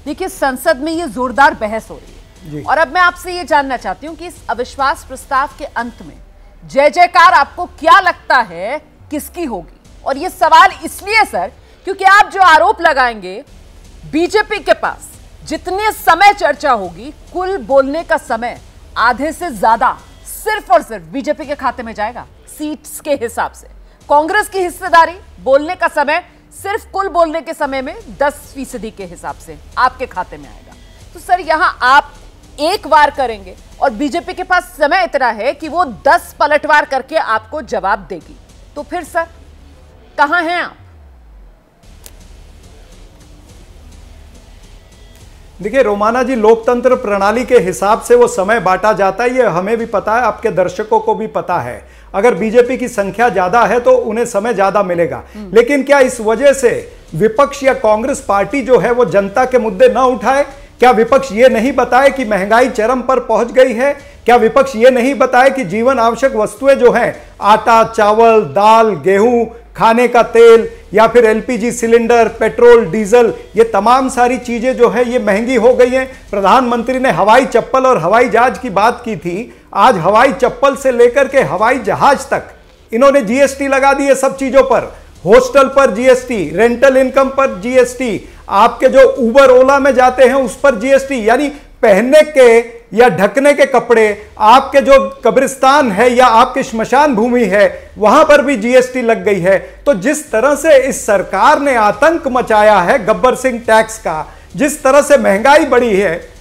देखिए, संसद में ये जोरदार बहस हो रही है और अब मैं आपसे ये जानना चाहती हूं कि इस अविश्वास प्रस्ताव के अंत में जय जयकार आपको क्या लगता है किसकी होगी? और ये सवाल इसलिए सर क्योंकि आप जो आरोप लगाएंगे, बीजेपी के पास जितने समय चर्चा होगी, कुल बोलने का समय आधे से ज्यादा सिर्फ और सिर्फ बीजेपी के खाते में जाएगा सीट्स के हिसाब से। कांग्रेस की हिस्सेदारी बोलने का समय सिर्फ कुल बोलने के समय में 10% के हिसाब से आपके खाते में आएगा। तो सर यहां आप एक वार करेंगे और बीजेपी के पास समय इतना है कि वो 10 पलटवार करके आपको जवाब देगी, तो फिर सर कहां हैं आप? देखिए रोमाना जी, लोकतंत्र प्रणाली के हिसाब से वो समय बांटा जाता है, ये हमें भी पता है, आपके दर्शकों को भी पता है। अगर बीजेपी की संख्या ज्यादा है तो उन्हें समय ज्यादा मिलेगा, लेकिन क्या इस वजह से विपक्ष या कांग्रेस पार्टी जो है वो जनता के मुद्दे न उठाए? क्या विपक्ष ये नहीं बताए कि महंगाई चरम पर पहुंच गई है? क्या विपक्ष ये नहीं बताए कि जीवन आवश्यक वस्तुएं जो हैं, आटा, चावल, दाल, गेहूं, खाने का तेल या फिर एलपीजी सिलेंडर, पेट्रोल, डीजल, ये तमाम सारी चीजें जो है ये महंगी हो गई हैं। प्रधानमंत्री ने हवाई चप्पल और हवाई जहाज की बात की थी, आज हवाई चप्पल से लेकर के हवाई जहाज तक इन्होंने जीएसटी लगा दी है सब चीजों पर। हॉस्टल पर जीएसटी, रेंटल इनकम पर जीएसटी, आपके जो उबर ओला में जाते हैं उस पर जीएसटी, यानी पहनने के या ढकने के कपड़े, आपके जो कब्रिस्तान है या आपकी श्मशान भूमि है वहां पर भी जीएसटी लग गई है। तो जिस तरह से इस सरकार ने आतंक मचाया है गब्बर सिंह टैक्स का, जिस तरह से महंगाई बढ़ी है,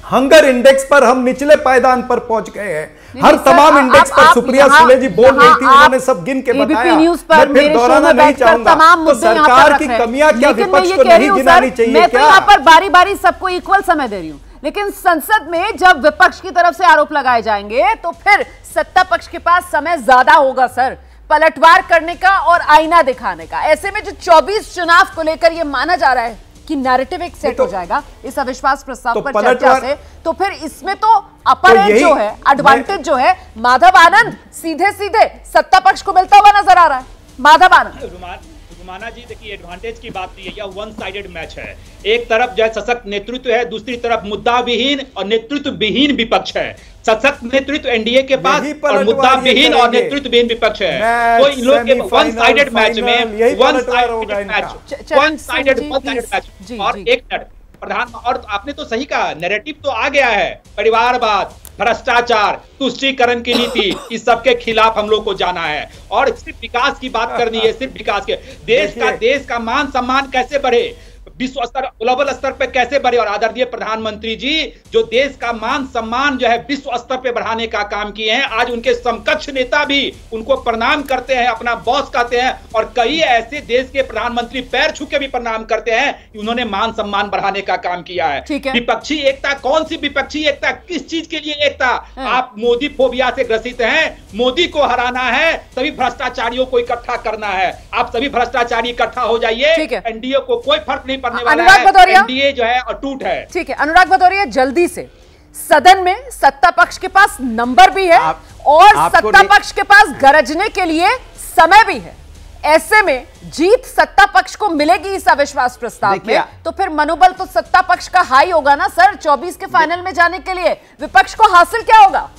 हंगर इंडेक्स पर हम निचले पायदान पर पहुंच गए हैं। हर तमाम इंडेक्स पर सुप्रिया सुले जी बोल रही थी, उन्होंने सब गिन के बताया, मैं फिर दोहराना नहीं चाहूंगा। तो सरकार की कमियां क्या विपक्ष को नहीं गिनानी चाहिए? मैं तो यहाँ पर बारी बारी सबको इक्वल समय दे रही हूँ, लेकिन संसद में जब विपक्ष की तरफ से आरोप लगाए जाएंगे तो फिर सत्ता पक्ष के पास समय ज्यादा होगा सर, पलटवार करने का और आईना दिखाने का। ऐसे में जो 24 चुनाव को लेकर यह माना जा रहा है कि नैरेटिव एक सेट हो जाएगा इस अविश्वास प्रस्ताव पर चर्चा से, तो फिर इसमें तो अपर एज जो है, एडवांटेज जो है, माधव आनंद सीधे सीधे सत्ता पक्ष को मिलता हुआ नजर आ रहा है। माधव आनंद। रुमाना जी देखिए, एडवांटेज की बात नहीं है, यह वन साइडेड मैच है। एक तरफ जो है सशक्त नेतृत्व है, दूसरी तरफ मुद्दा विहीन और नेतृत्व विहीन विपक्ष है। सशक्त नेतृत्व एनडीए के पास और मुद्दा विहीन और नेतृत्व विहीन विपक्ष है। तो इन लोग के वन साइडेड मैच में वन साइडेड मैच। और एक मिनट प्रधान, और आपने तो सही कहा, नैरेटिव तो आ गया है, परिवारवाद, भ्रष्टाचार, तुष्टीकरण की नीति, इस सबके खिलाफ हम लोग को जाना है और सिर्फ विकास की बात करनी है, सिर्फ विकास के। देश का मान सम्मान कैसे बढ़े, विश्व स्तर, ग्लोबल स्तर पे कैसे बढ़े। और आदरणीय प्रधानमंत्री जी जो देश का मान सम्मान जो है विश्व स्तर पे बढ़ाने का काम किए हैं, आज उनके समकक्ष नेता भी उनको प्रणाम करते हैं, अपना बॉस कहते हैं, और कई ऐसे देश के प्रधानमंत्री पैर छू के भी प्रणाम करते हैं कि उन्होंने मान सम्मान बढ़ाने का काम किया है। विपक्षी एकता, कौन सी विपक्षी एकता, किस चीज के लिए एकता? आप मोदी फोबिया से ग्रसित हैं, मोदी को हराना है, सभी भ्रष्टाचारियों को इकट्ठा करना है। आप सभी भ्रष्टाचारी इकट्ठा हो जाइए, एनडीए को कोई फर्क नहीं पड़ने वाला है, एनडीए जो है अटूट है। ठीक है अनुराग भदौरिया, जल्दी से, सदन में सत्ता पक्ष के पास नंबर भी है और सत्ता पक्ष के पास गरजने के लिए समय भी है। ऐसे में जीत सत्ता पक्ष को मिलेगी इस अविश्वास प्रस्ताव में, तो फिर मनोबल तो सत्ता पक्ष का हाई होगा ना सर। 24 के फाइनल में जाने के लिए विपक्ष को हासिल क्या होगा?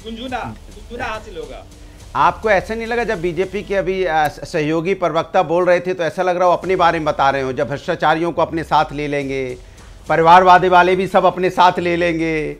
गुंजुना हासिल होगा। आपको ऐसा नहीं लगा जब बीजेपी के अभी सहयोगी प्रवक्ता बोल रहे थे तो ऐसा लग रहा हो अपनी बारे में बता रहे हो, जब भ्रष्टाचारियों को अपने साथ ले लेंगे, परिवारवादी वाले भी सब अपने साथ ले लेंगे,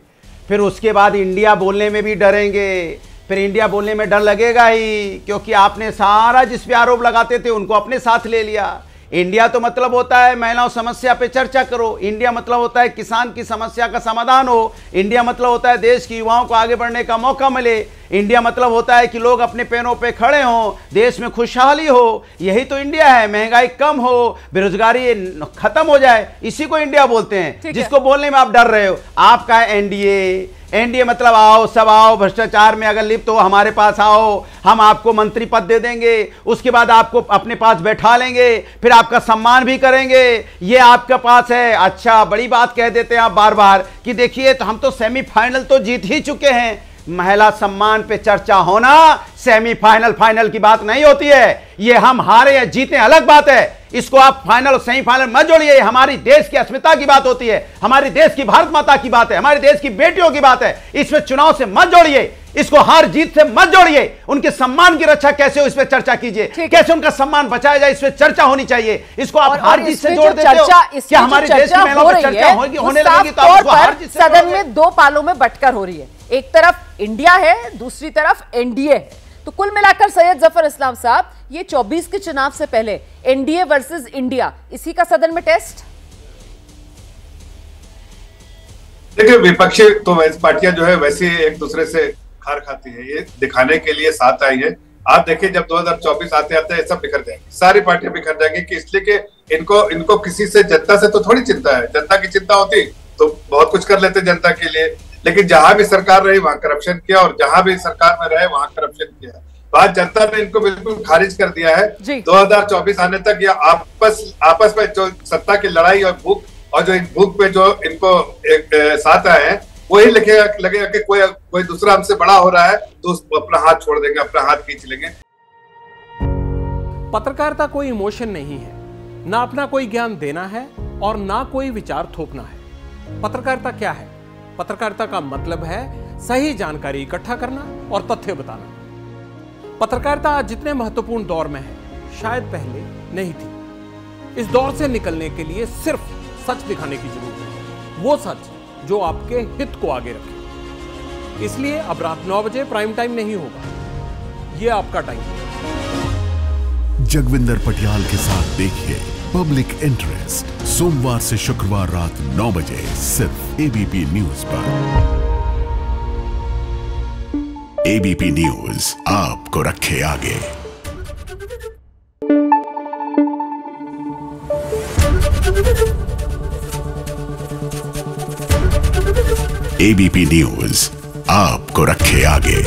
फिर उसके बाद इंडिया बोलने में भी डरेंगे। फिर इंडिया बोलने में डर लगेगा ही, क्योंकि आपने सारा जिस पे आरोप लगाते थे उनको अपने साथ ले लिया। इंडिया तो मतलब होता है महिलाओं समस्या पे चर्चा करो, इंडिया मतलब होता है किसान की समस्या का समाधान हो, इंडिया मतलब होता है देश के युवाओं को आगे बढ़ने का मौका मिले, इंडिया मतलब होता है कि लोग अपने पैरों पे खड़े हों, देश में खुशहाली हो। यही तो इंडिया है, महंगाई कम हो, बेरोजगारी खत्म हो जाए, इसी को इंडिया बोलते हैं, जिसको बोलने में आप डर रहे हो। आपका एनडीए, एनडीए मतलब आओ सब आओ, भ्रष्टाचार में अगर लिप्त हो हमारे पास आओ, हम आपको मंत्री पद दे देंगे, उसके बाद आपको अपने पास बैठा लेंगे, फिर आपका सम्मान भी करेंगे, ये आपके पास है। अच्छा, बड़ी बात कह देते हैं आप बार बार कि देखिए तो हम तो सेमीफाइनल तो जीत ही चुके हैं, महिला सम्मान पे चर्चा होना सेमीफाइनल फाइनल की बात नहीं होती है। ये हम हारे या जीते अलग बात है, इसको आप फाइनल और सेमीफाइनल मत जोड़िए। हमारी देश की अस्मिता की बात होती है, हमारी देश की भारत माता की बात है, हमारे देश की बेटियों की बात है। इसमें चुनाव से मत जोड़िए, इसको हार जीत से मत जोड़िए। उनके सम्मान की रक्षा कैसे हो इस पर चर्चा कीजिए, कैसे उनका सम्मान बचाया जाए इस पर चर्चा होनी चाहिए। इसको आप हार जीत से जोड़ देते हो। क्या हमारे देश की महिलाओं पर चर्चा होने लगेगी तो आप हार जीत से सदन में दो पालों में बंटकर हो रही है, एक तरफ इंडिया है, दूसरी तरफ एनडीए है। तो कुल मिलाकर सैयद जफर इस्लाम साहब, ये 24 के चुनाव से पहले एनडीए वर्सेस इंडिया, इसी का सदन में टेस्ट। देखिए, विपक्षी तो पार्टियां जो है वैसे एक दूसरे से खार खाती है, ये दिखाने के लिए साथ आई है। आप देखिए, जब 2024 आते आते सब बिखर जाएंगे, सारी पार्टियां बिखर जाएंगी कि इसलिए कि इनको किसी से, जनता से तो थोड़ी चिंता है। जनता की चिंता होती तो बहुत कुछ कर लेते जनता के लिए, लेकिन जहां भी सरकार रही वहां करप्शन किया और जहां भी सरकार में रहे वहां करप्शन किया। बाद जनता ने इनको बिल्कुल खारिज कर दिया है। 2024 आने तक या आपस में जो सत्ता की लड़ाई और भूख, और जो भूख पे जो इनको एक साथ आए हैं, वही लगेगा कि कोई दूसरा हमसे बड़ा हो रहा है तो अपना हाथ छोड़ देंगे, अपना हाथ खींच लेंगे। पत्रकारिता कोई इमोशन नहीं है, ना अपना कोई ज्ञान देना है और ना कोई विचार थोपना है। पत्रकारिता क्या है? पत्रकारिता का मतलब है सही जानकारी इकट्ठा करना और तथ्य बताना। पत्रकारिता आज जितने महत्वपूर्ण दौर में है, शायद पहले नहीं थी। इस दौर से निकलने के लिए सिर्फ सच दिखाने की जरूरत है, वो सच जो आपके हित को आगे रखे। इसलिए अब रात 9 बजे प्राइम टाइम नहीं होगा, ये आपका टाइम है। जगविंदर पटियाल के साथ देखिए पब्लिक इंटरेस्ट, सोमवार से शुक्रवार रात 9 बजे सिर्फ एबीपी न्यूज पर। एबीपी न्यूज आपको रखे आगे। एबीपी न्यूज आपको रखे आगे।